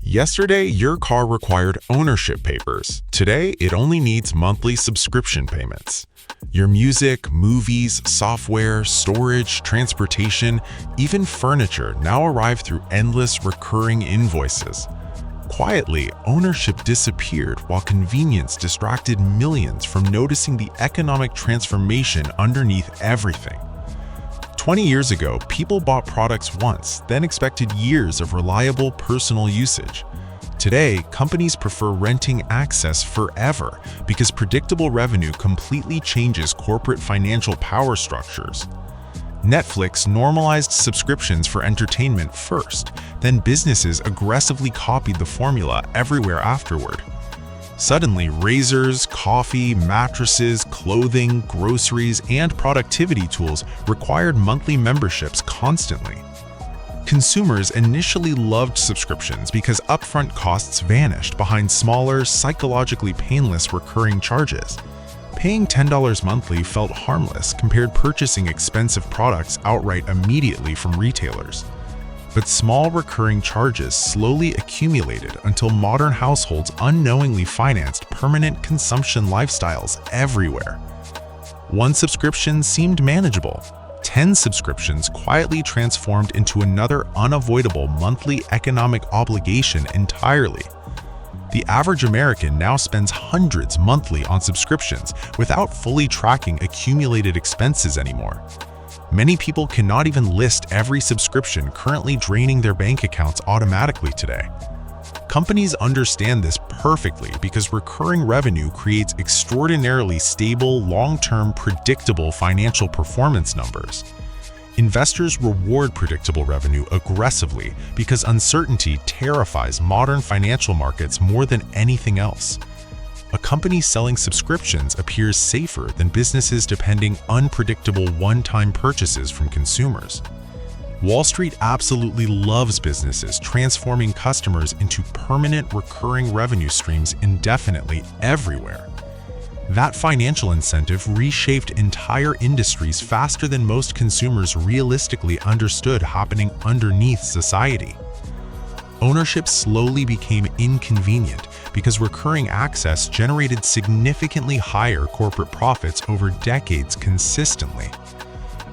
Yesterday, your car required ownership papers. Today, it only needs monthly subscription payments. Your music, movies, software, storage, transportation, even furniture now arrive through endless recurring invoices. Quietly, ownership disappeared while convenience distracted millions from noticing the economic transformation underneath everything. 20 years ago, people bought products once, then expected years of reliable personal usage. Today, companies prefer renting access forever because predictable revenue completely changes corporate financial power structures. Netflix normalized subscriptions for entertainment first, then businesses aggressively copied the formula everywhere afterward. Suddenly, razors, coffee, mattresses, clothing, groceries, and productivity tools required monthly memberships constantly. Consumers initially loved subscriptions because upfront costs vanished behind smaller, psychologically painless recurring charges. Paying $10 monthly felt harmless compared to purchasing expensive products outright immediately from retailers. But small recurring charges slowly accumulated until modern households unknowingly financed permanent consumption lifestyles everywhere. One subscription seemed manageable. 10 subscriptions quietly transformed into another unavoidable monthly economic obligation entirely. The average American now spends hundreds monthly on subscriptions without fully tracking accumulated expenses anymore. Many people cannot even list every subscription currently draining their bank accounts automatically today. Companies understand this perfectly because recurring revenue creates extraordinarily stable, long-term, predictable financial performance numbers. Investors reward predictable revenue aggressively because uncertainty terrifies modern financial markets more than anything else. A company selling subscriptions appears safer than businesses depending unpredictable one-time purchases from consumers. Wall Street absolutely loves businesses transforming customers into permanent recurring revenue streams indefinitely everywhere. That financial incentive reshaped entire industries faster than most consumers realistically understood happening underneath society. Ownership slowly became inconvenient because recurring access generated significantly higher corporate profits over decades consistently.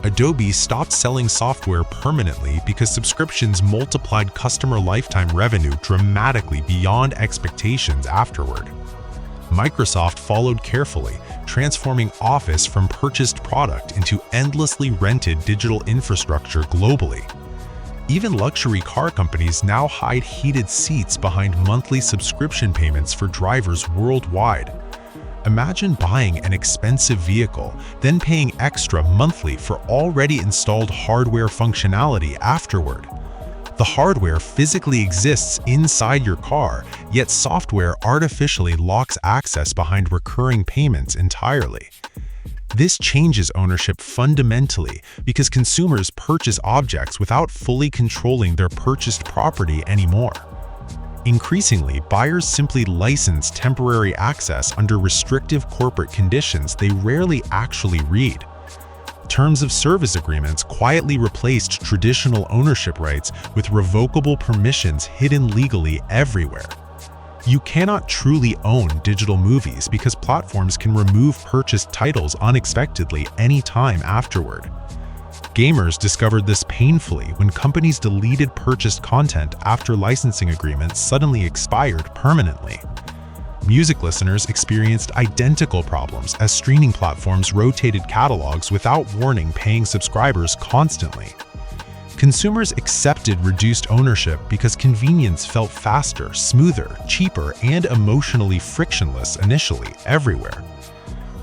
Adobe stopped selling software permanently because subscriptions multiplied customer lifetime revenue dramatically beyond expectations afterward. Microsoft followed carefully, transforming Office from purchased product into endlessly rented digital infrastructure globally. Even luxury car companies now hide heated seats behind monthly subscription payments for drivers worldwide. Imagine buying an expensive vehicle, then paying extra monthly for already installed hardware functionality afterward. The hardware physically exists inside your car, yet software artificially locks access behind recurring payments entirely. This changes ownership fundamentally because consumers purchase objects without fully controlling their purchased property anymore. Increasingly, buyers simply license temporary access under restrictive corporate conditions they rarely actually read. Terms of service agreements quietly replaced traditional ownership rights with revocable permissions hidden legally everywhere. You cannot truly own digital movies because platforms can remove purchased titles unexpectedly anytime afterward. Gamers discovered this painfully when companies deleted purchased content after licensing agreements suddenly expired permanently. Music listeners experienced identical problems as streaming platforms rotated catalogs without warning paying subscribers constantly. Consumers accepted reduced ownership because convenience felt faster, smoother, cheaper, and emotionally frictionless initially everywhere.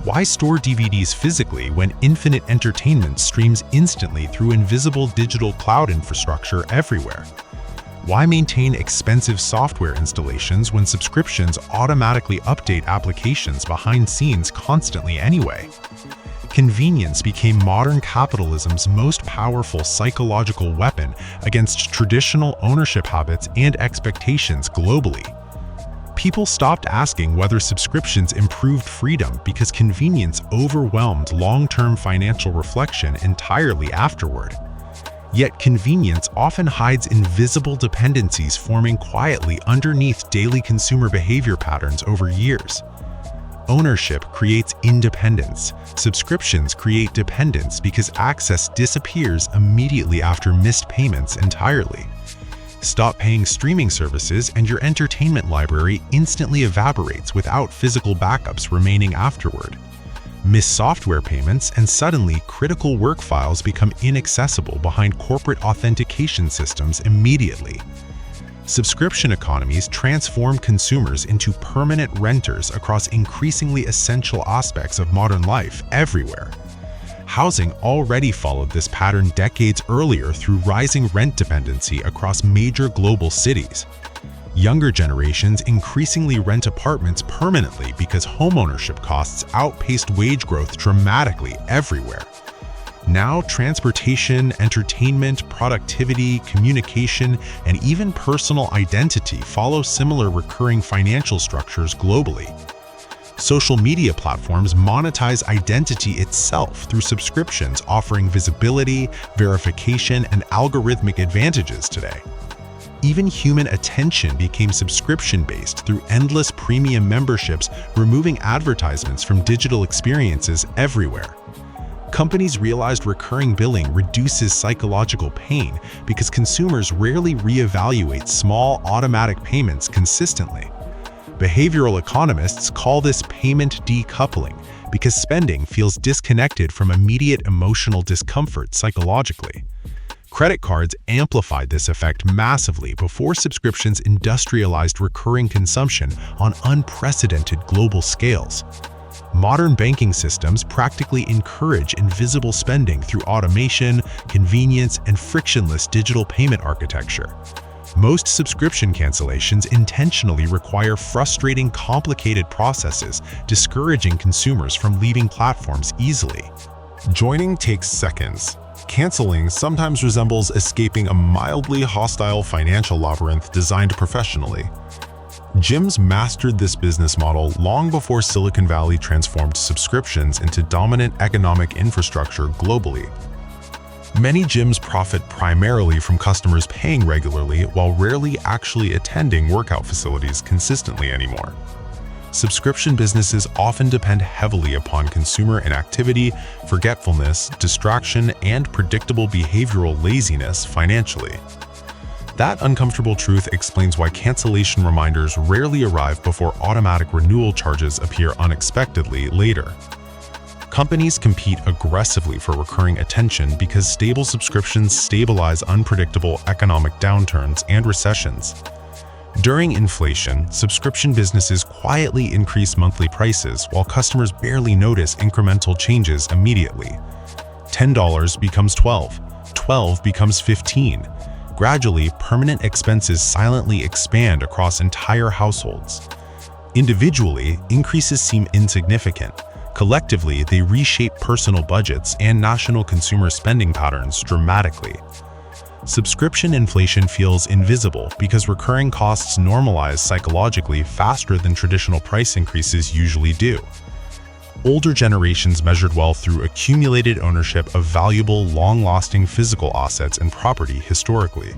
Why store DVDs physically when infinite entertainment streams instantly through invisible digital cloud infrastructure everywhere? Why maintain expensive software installations when subscriptions automatically update applications behind scenes constantly anyway? Convenience became modern capitalism's most powerful psychological weapon against traditional ownership habits and expectations globally. People stopped asking whether subscriptions improved freedom because convenience overwhelmed long-term financial reflection entirely afterward. Yet convenience often hides invisible dependencies forming quietly underneath daily consumer behavior patterns over years. Ownership creates independence. Subscriptions create dependence because access disappears immediately after missed payments entirely. Stop paying streaming services and your entertainment library instantly evaporates without physical backups remaining afterward. Miss software payments and suddenly critical work files become inaccessible behind corporate authentication systems immediately. Subscription economies transform consumers into permanent renters across increasingly essential aspects of modern life everywhere. Housing already followed this pattern decades earlier through rising rent dependency across major global cities. Younger generations increasingly rent apartments permanently because homeownership costs outpaced wage growth dramatically everywhere. Now, transportation, entertainment, productivity, communication, and even personal identity follow similar recurring financial structures globally. Social media platforms monetize identity itself through subscriptions, offering visibility, verification, and algorithmic advantages today. Even human attention became subscription-based through endless premium memberships, removing advertisements from digital experiences everywhere. Companies realized recurring billing reduces psychological pain because consumers rarely reevaluate small automatic payments consistently. Behavioral economists call this payment decoupling because spending feels disconnected from immediate emotional discomfort psychologically. Credit cards amplified this effect massively before subscriptions industrialized recurring consumption on unprecedented global scales. Modern banking systems practically encourage invisible spending through automation, convenience, and frictionless digital payment architecture. Most subscription cancellations intentionally require frustrating, complicated processes, discouraging consumers from leaving platforms easily. Joining takes seconds. Canceling sometimes resembles escaping a mildly hostile financial labyrinth designed professionally. Gyms mastered this business model long before Silicon Valley transformed subscriptions into dominant economic infrastructure globally. Many gyms profit primarily from customers paying regularly while rarely actually attending workout facilities consistently anymore. Subscription businesses often depend heavily upon consumer inactivity, forgetfulness, distraction, and predictable behavioral laziness financially. That uncomfortable truth explains why cancellation reminders rarely arrive before automatic renewal charges appear unexpectedly later. Companies compete aggressively for recurring attention because stable subscriptions stabilize unpredictable economic downturns and recessions. During inflation, subscription businesses quietly increase monthly prices while customers barely notice incremental changes immediately. $10 becomes $12, $12 becomes $15. Gradually, permanent expenses silently expand across entire households. Individually, increases seem insignificant. Collectively, they reshape personal budgets and national consumer spending patterns dramatically. Subscription inflation feels invisible because recurring costs normalize psychologically faster than traditional price increases usually do. Older generations measured wealth through accumulated ownership of valuable, long-lasting physical assets and property historically.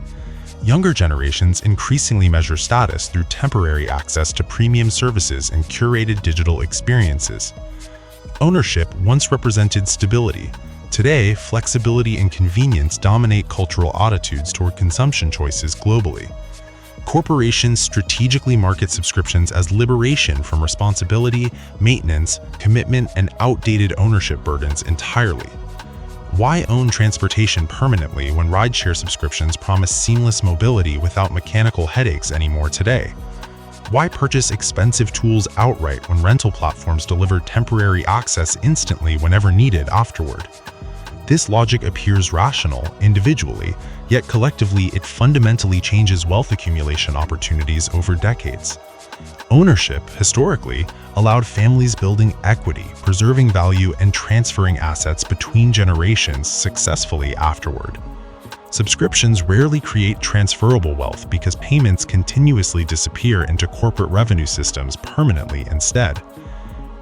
Younger generations increasingly measure status through temporary access to premium services and curated digital experiences. Ownership once represented stability. Today, flexibility and convenience dominate cultural attitudes toward consumption choices globally. Corporations strategically market subscriptions as liberation from responsibility, maintenance, commitment, and outdated ownership burdens entirely. Why own transportation permanently when rideshare subscriptions promise seamless mobility without mechanical headaches anymore today? Why purchase expensive tools outright when rental platforms deliver temporary access instantly whenever needed afterward? This logic appears rational individually, yet collectively it fundamentally changes wealth accumulation opportunities over decades. Ownership, historically, allowed families building equity, preserving value, and transferring assets between generations successfully afterward. Subscriptions rarely create transferable wealth because payments continuously disappear into corporate revenue systems permanently instead.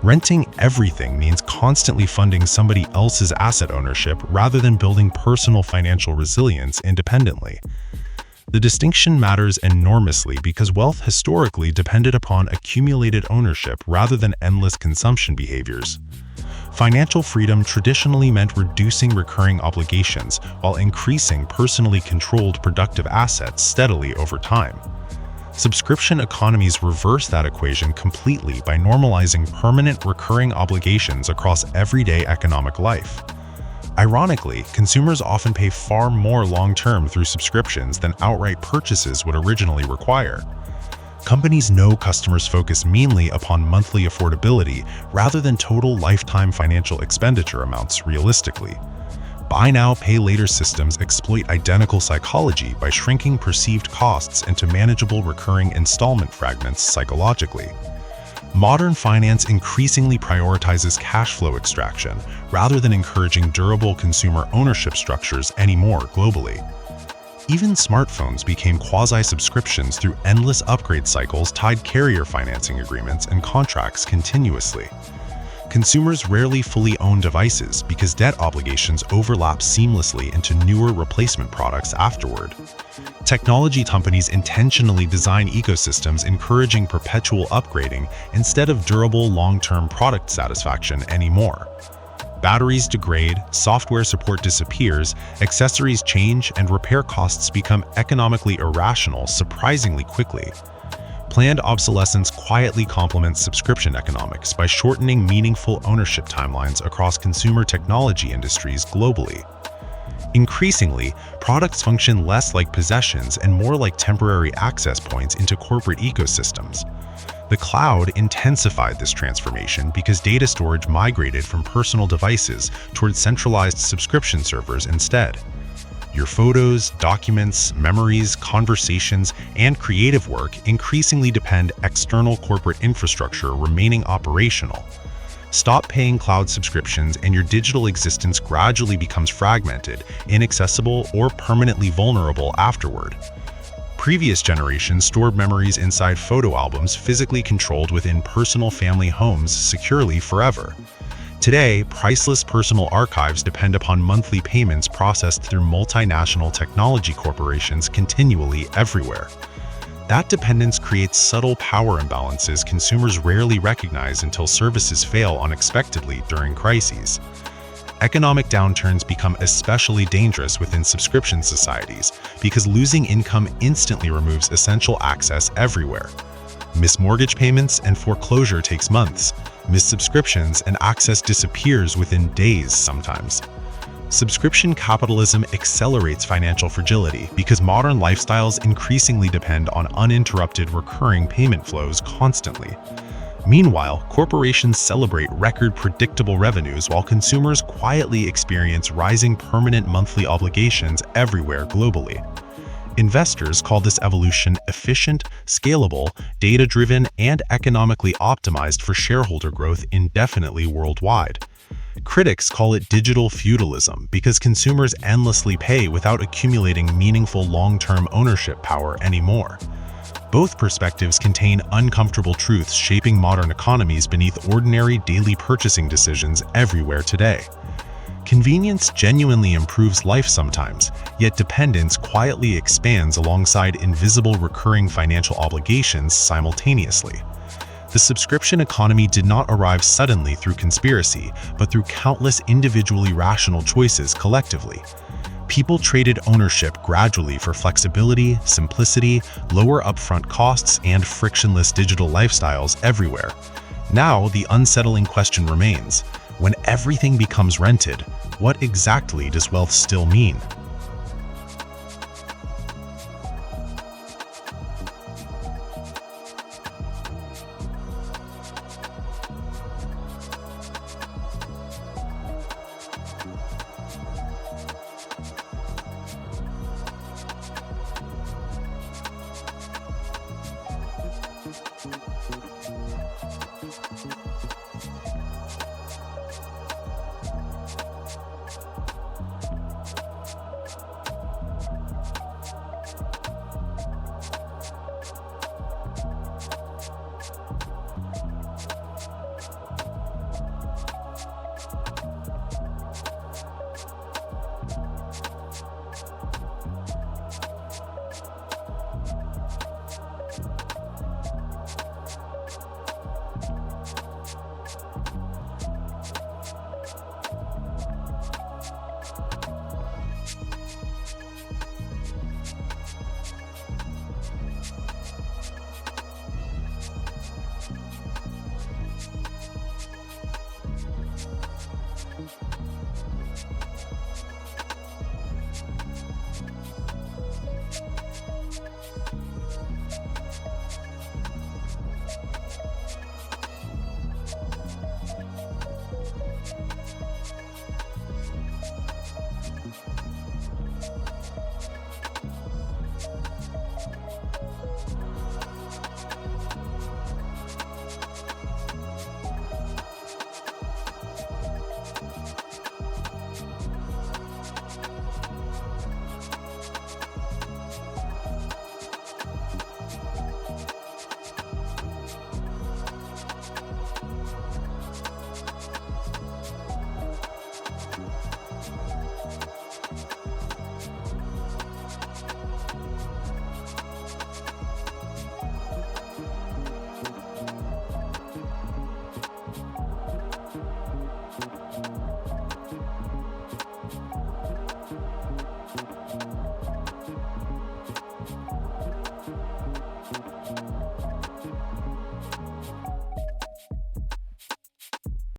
Renting everything means constantly funding somebody else's asset ownership rather than building personal financial resilience independently. The distinction matters enormously because wealth historically depended upon accumulated ownership rather than endless consumption behaviors. Financial freedom traditionally meant reducing recurring obligations while increasing personally controlled productive assets steadily over time. Subscription economies reverse that equation completely by normalizing permanent recurring obligations across everyday economic life. Ironically, consumers often pay far more long-term through subscriptions than outright purchases would originally require. Companies know customers focus mainly upon monthly affordability rather than total lifetime financial expenditure amounts realistically. Buy now, pay later systems exploit identical psychology by shrinking perceived costs into manageable recurring installment fragments psychologically. Modern finance increasingly prioritizes cash flow extraction rather than encouraging durable consumer ownership structures anymore globally. Even smartphones became quasi-subscriptions through endless upgrade cycles tied carrier financing agreements and contracts continuously. Consumers rarely fully own devices because debt obligations overlap seamlessly into newer replacement products afterward. Technology companies intentionally design ecosystems encouraging perpetual upgrading instead of durable long-term product satisfaction anymore. Batteries degrade, software support disappears, accessories change, and repair costs become economically irrational surprisingly quickly. Planned obsolescence quietly complements subscription economics by shortening meaningful ownership timelines across consumer technology industries globally. Increasingly, products function less like possessions and more like temporary access points into corporate ecosystems. The cloud intensified this transformation because data storage migrated from personal devices towards centralized subscription servers instead. Your photos, documents, memories, conversations, and creative work increasingly depend external corporate infrastructure remaining operational. Stop paying cloud subscriptions and your digital existence gradually becomes fragmented, inaccessible, or permanently vulnerable afterward. Previous generations stored memories inside photo albums physically controlled within personal family homes securely forever. Today, priceless personal archives depend upon monthly payments processed through multinational technology corporations continually everywhere. That dependence creates subtle power imbalances consumers rarely recognize until services fail unexpectedly during crises. Economic downturns become especially dangerous within subscription societies because losing income instantly removes essential access everywhere. Missed mortgage payments and foreclosure takes months. Missed subscriptions and access disappears within days sometimes. Subscription capitalism accelerates financial fragility because modern lifestyles increasingly depend on uninterrupted recurring payment flows constantly. Meanwhile, corporations celebrate record predictable revenues while consumers quietly experience rising permanent monthly obligations everywhere globally. Investors call this evolution efficient, scalable, data-driven, and economically optimized for shareholder growth indefinitely worldwide. Critics call it digital feudalism because consumers endlessly pay without accumulating meaningful long-term ownership power anymore. Both perspectives contain uncomfortable truths shaping modern economies beneath ordinary daily purchasing decisions everywhere today. Convenience genuinely improves life sometimes, yet dependence quietly expands alongside invisible recurring financial obligations simultaneously. The subscription economy did not arrive suddenly through conspiracy, but through countless individually rational choices collectively. People traded ownership gradually for flexibility, simplicity, lower upfront costs, and frictionless digital lifestyles everywhere. Now, the unsettling question remains: when everything becomes rented, what exactly does wealth still mean?